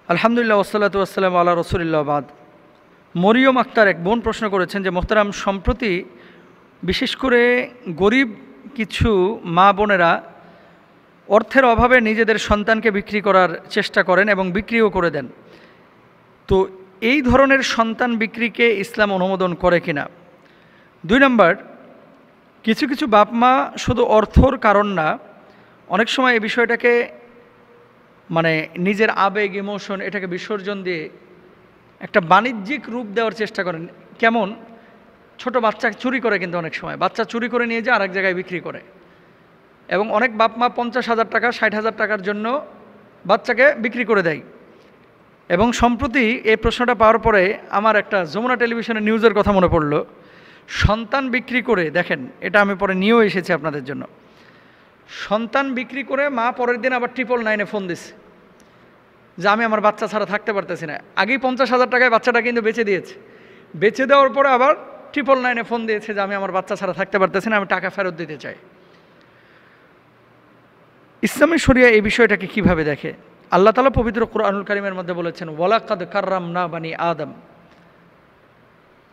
আলহামদুলিল্লাহ ওয়াসসালাতু ওয়াসসালামু আলা রাসূলিল্লাহ বাদ। মরিয়ম আক্তার এক বোন প্রশ্ন করেছেন যে মোহতারাম, সম্প্রতি বিশেষ করে গরিব কিছু মা বোনেরা অর্থের অভাবে নিজেদের সন্তানকে বিক্রি করার চেষ্টা করেন এবং বিক্রিও করে দেন। তো এই ধরনের সন্তান বিক্রিকে ইসলাম অনুমোদন করে কিনা। 2 নম্বর, কিছু কিছু বাপ মা শুধু অর্থর কারণ না, অনেক সময় এই বিষয়টাকে নিজের আবেগ, ইমোশন এটাকে বিসর্জন দিয়ে একটা বাণিজ্যিক রূপ দেওয়ার চেষ্টা করেন। কেমন? ছোট বাচ্চা চুরি করে, কিন্তু অনেক সময় বাচ্চা চুরি করে নিয়ে যায় আরেক জায়গায় বিক্রি করে, এবং অনেক বাপ মা 50,000 টাকা 60,000 টাকার জন্য বাচ্চাকে বিক্রি করে দেয়। এবং সম্প্রতি এই প্রশ্নটা পাওয়ার পরে আমার একটা যমুনা টেলিভিশনের নিউজের কথা মনে পড়লো। সন্তান বিক্রি করে, দেখেন এটা আমি পরে নিয়েও এসেছি আপনাদের জন্য, সন্তান বিক্রি করে মা পরের দিন আবার 999-এ ফোন দিচ্ছে যে আমি আমার বাচ্চা ছাড়া থাকতে পারতেছি না। আগেই 50,000 টাকায় বাচ্চাটা কিন্তু বেচে দিয়েছে, বেচে দেওয়ার পরে আবার 999-এ ফোন দিয়েছে যে আমি আমার বাচ্চা ছাড়া থাকতে পারতেছি না, আমি টাকা ফেরত দিতে চাই। ইসলামী শরিয়া এই বিষয়টাকে কিভাবে দেখে? আল্লাহ তাআলা পবিত্র কুরআনুল কারীমের মধ্যে বলেছেন, ওয়ালাকাদ কাররামনা বানি আদম।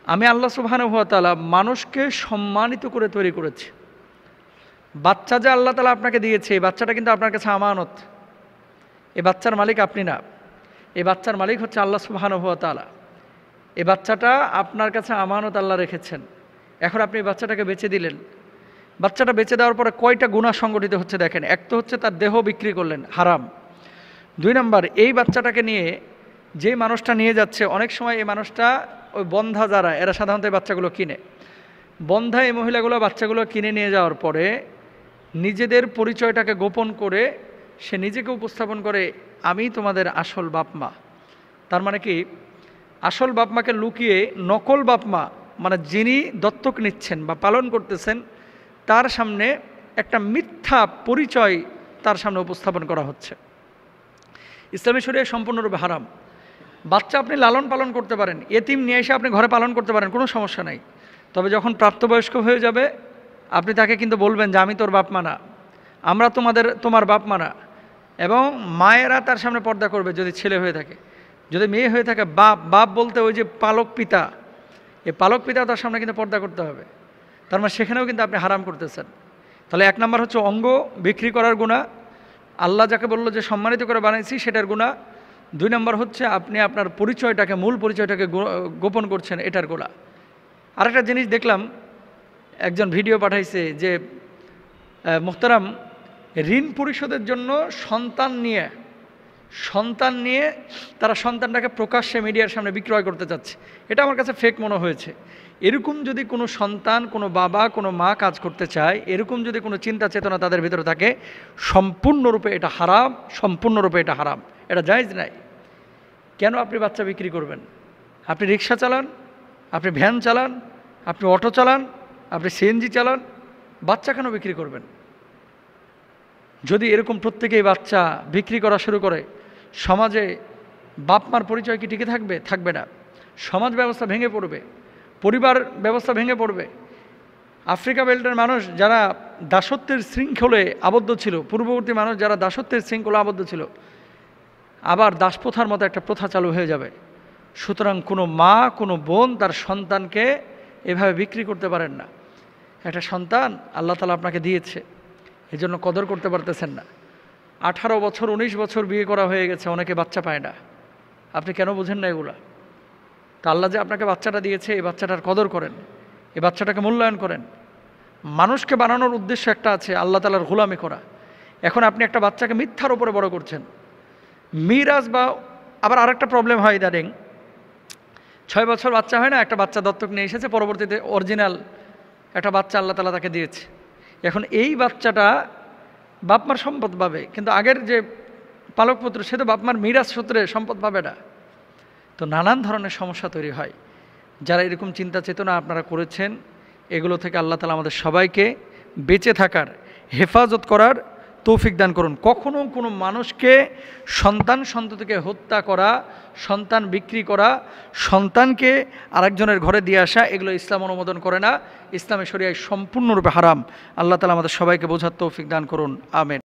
আমি আল্লাহ সুবহানাহু ওয়া তাআলা মানুষকে সম্মানিত করে তৈরি করেছি। বাচ্চা যে আল্লাহ তাআলা আপনাকে দিয়েছে, এই বাচ্চাটা কিন্তু আপনার কাছে আমানত। এই বাচ্চার মালিক আপনি না, এই বাচ্চার মালিক হচ্ছে আল্লাহ সুবহানাহু ওয়া তাআলা। এই বাচ্চাটা আপনার কাছে আমানত আল্লাহ রেখেছেন। এখন আপনি বাচ্চাটাকে বেচে দিলেন। বাচ্চাটা বেচে দেওয়ার পরে কয়টা গুনাহ সংগঠিত হচ্ছে দেখেন। এক তো হচ্ছে তার দেহ বিক্রি করলেন, হারাম। 2 নম্বর, এই বাচ্চাটাকে নিয়ে যে মানুষটা নিয়ে যাচ্ছে, অনেক সময় এই মানুষটা ওই বন্ধা যারা, এরা সাধারণত এই বাচ্চাগুলো কিনে, বন্ধা এই মহিলাগুলো বাচ্চাগুলো কিনে নিয়ে যাওয়ার পরে নিজেদের পরিচয়টাকে গোপন করে সে নিজেকে উপস্থাপন করে, আমি তোমাদের আসল বাপ মা। তার মানে কি, আসল বাপ মাকে লুকিয়ে নকল বাপ মা, যিনি দত্তক নিচ্ছেন বা পালন করতেছেন, তার সামনে একটা মিথ্যা পরিচয় তার সামনে উপস্থাপন করা হচ্ছে। ইসলামী শরিয়া সম্পূর্ণরূপে হারাম। বাচ্চা আপনি লালন পালন করতে পারেন, এতিম নিয়ে এসে আপনি ঘরে পালন করতে পারেন, কোনো সমস্যা নাই। তবে যখন প্রাপ্তবয়স্ক হয়ে যাবে, আপনি তাকে কিন্তু বলবেন যে আমি তোর বাপ মা না, আমরা তোমার বাপ মা না। এবং মায়েরা তার সামনে পর্দা করবে যদি ছেলে হয়ে থাকে। যদি মেয়ে হয়ে থাকে, বাপ বলতে ওই যে পালক পিতা, এই পালক পিতা তার সামনে কিন্তু পর্দা করতে হবে। তার মানে সেখানেও কিন্তু আপনি হারাম করতেছেন। তাহলে 1 নম্বর হচ্ছে অঙ্গ বিক্রি করার গুনাহ, আল্লাহ যাকে বললো যে সম্মানিত করে বানাইছি সেটার গুনাহ। 2 নম্বর হচ্ছে আপনি আপনার পরিচয়টাকে, মূল পরিচয়টাকে গোপন করছেন, এটার গুনাহ। আরেকটা জিনিস দেখলাম, একজন ভিডিও পাঠাইছে যে মোহতারাম, ঋণ পরিশোধের জন্য সন্তান নিয়ে তারা সন্তানটাকে প্রকাশ্যে মিডিয়ার সামনে বিক্রয় করতে চাচ্ছে। এটা আমার কাছে ফেক মনে হয়েছে। এরকম যদি কোনো সন্তান, কোনো বাবা, কোনো মা কাজ করতে চায়, এরকম যদি কোনো চিন্তা চেতনা তাদের ভিতরে থাকে, সম্পূর্ণরূপে এটা হারাম, সম্পূর্ণরূপে এটা হারাম, এটা জায়েজ নাই। কেন আপনি বাচ্চা বিক্রি করবেন? আপনি রিক্সা চালান, আপনি ভ্যান চালান, আপনি অটো চালান, আপনি সিএনজি চালান, বাচ্চা কেন বিক্রি করবেন? যদি এরকম প্রত্যেকেই বাচ্চা বিক্রি করা শুরু করে, সমাজে বাপ মার পরিচয় কি টিকে থাকবে? থাকবে না। সমাজ ব্যবস্থা ভেঙে পড়বে, পরিবার ব্যবস্থা ভেঙে পড়বে। আফ্রিকা বেল্টের মানুষ যারা দাসত্বের শৃঙ্খলে আবদ্ধ ছিল, পূর্ববর্তী মানুষ যারা দাসত্বের শৃঙ্খলে আবদ্ধ ছিল, আবার দাসপ্রথার মতো একটা প্রথা চালু হয়ে যাবে। সুতরাং কোনো মা, কোনো বোন তার সন্তানকে এভাবে বিক্রি করতে পারেন না। একটা সন্তান আল্লাহ তাআলা আপনাকে দিয়েছে, এই জন্য কদর করতে পারতেছেন না। 18 বছর 19 বছর বিয়ে করা হয়ে গেছে, অনেকে বাচ্চা পায় না। আপনি কেন বোঝেন না এগুলা? তা আল্লাহ যে আপনাকে বাচ্চাটা দিয়েছে, এই বাচ্চাটার কদর করেন, এই বাচ্চাটাকে মূল্যায়ন করেন। মানুষকে বানানোর উদ্দেশ্য একটা আছে, আল্লাহ তাআলার গোলামি করা। এখন আপনি একটা বাচ্চাকে মিথ্যার উপরে বড় করছেন। মিরাজ বা আবার আরেকটা প্রবলেম হয় ইদানিং, 6 বছর বাচ্চা হয় না, একটা বাচ্চা দত্তক নিয়ে এসেছে, পরবর্তীতে অরিজিনাল একটা বাচ্চা আল্লাহ তাআলা তাকে দিয়েছে। এখন এই বাচ্চাটা বাপমার সম্পদ পাবে, কিন্তু আগের যে পালকপুত্র সে তো বাপমার মিরাজ সূত্রে সম্পদ পাবে না। তো নানান ধরনের সমস্যা তৈরি হয়। যারা এরকম চিন্তা চেতনা আপনারা করেছেন, এগুলো থেকে আল্লাহ তাআলা আমাদের সবাইকে বেঁচে থাকার, হেফাজত করার তৌফিক দান করুন। কখনো কোনো মানুষকে সন্ততিকে হত্যা করা, সন্তান বিক্রি করা, সন্তানকে আরেকজনের ঘরে দিয়ে আসা, এগুলো ইসলাম অনুমোদন করে না। ইসলামী শরিয়ায় সম্পূর্ণরূপে হারাম। আল্লাহ তাআলা আমাদের সবাইকে বোঝার তৌফিক দান করুন। আমিন।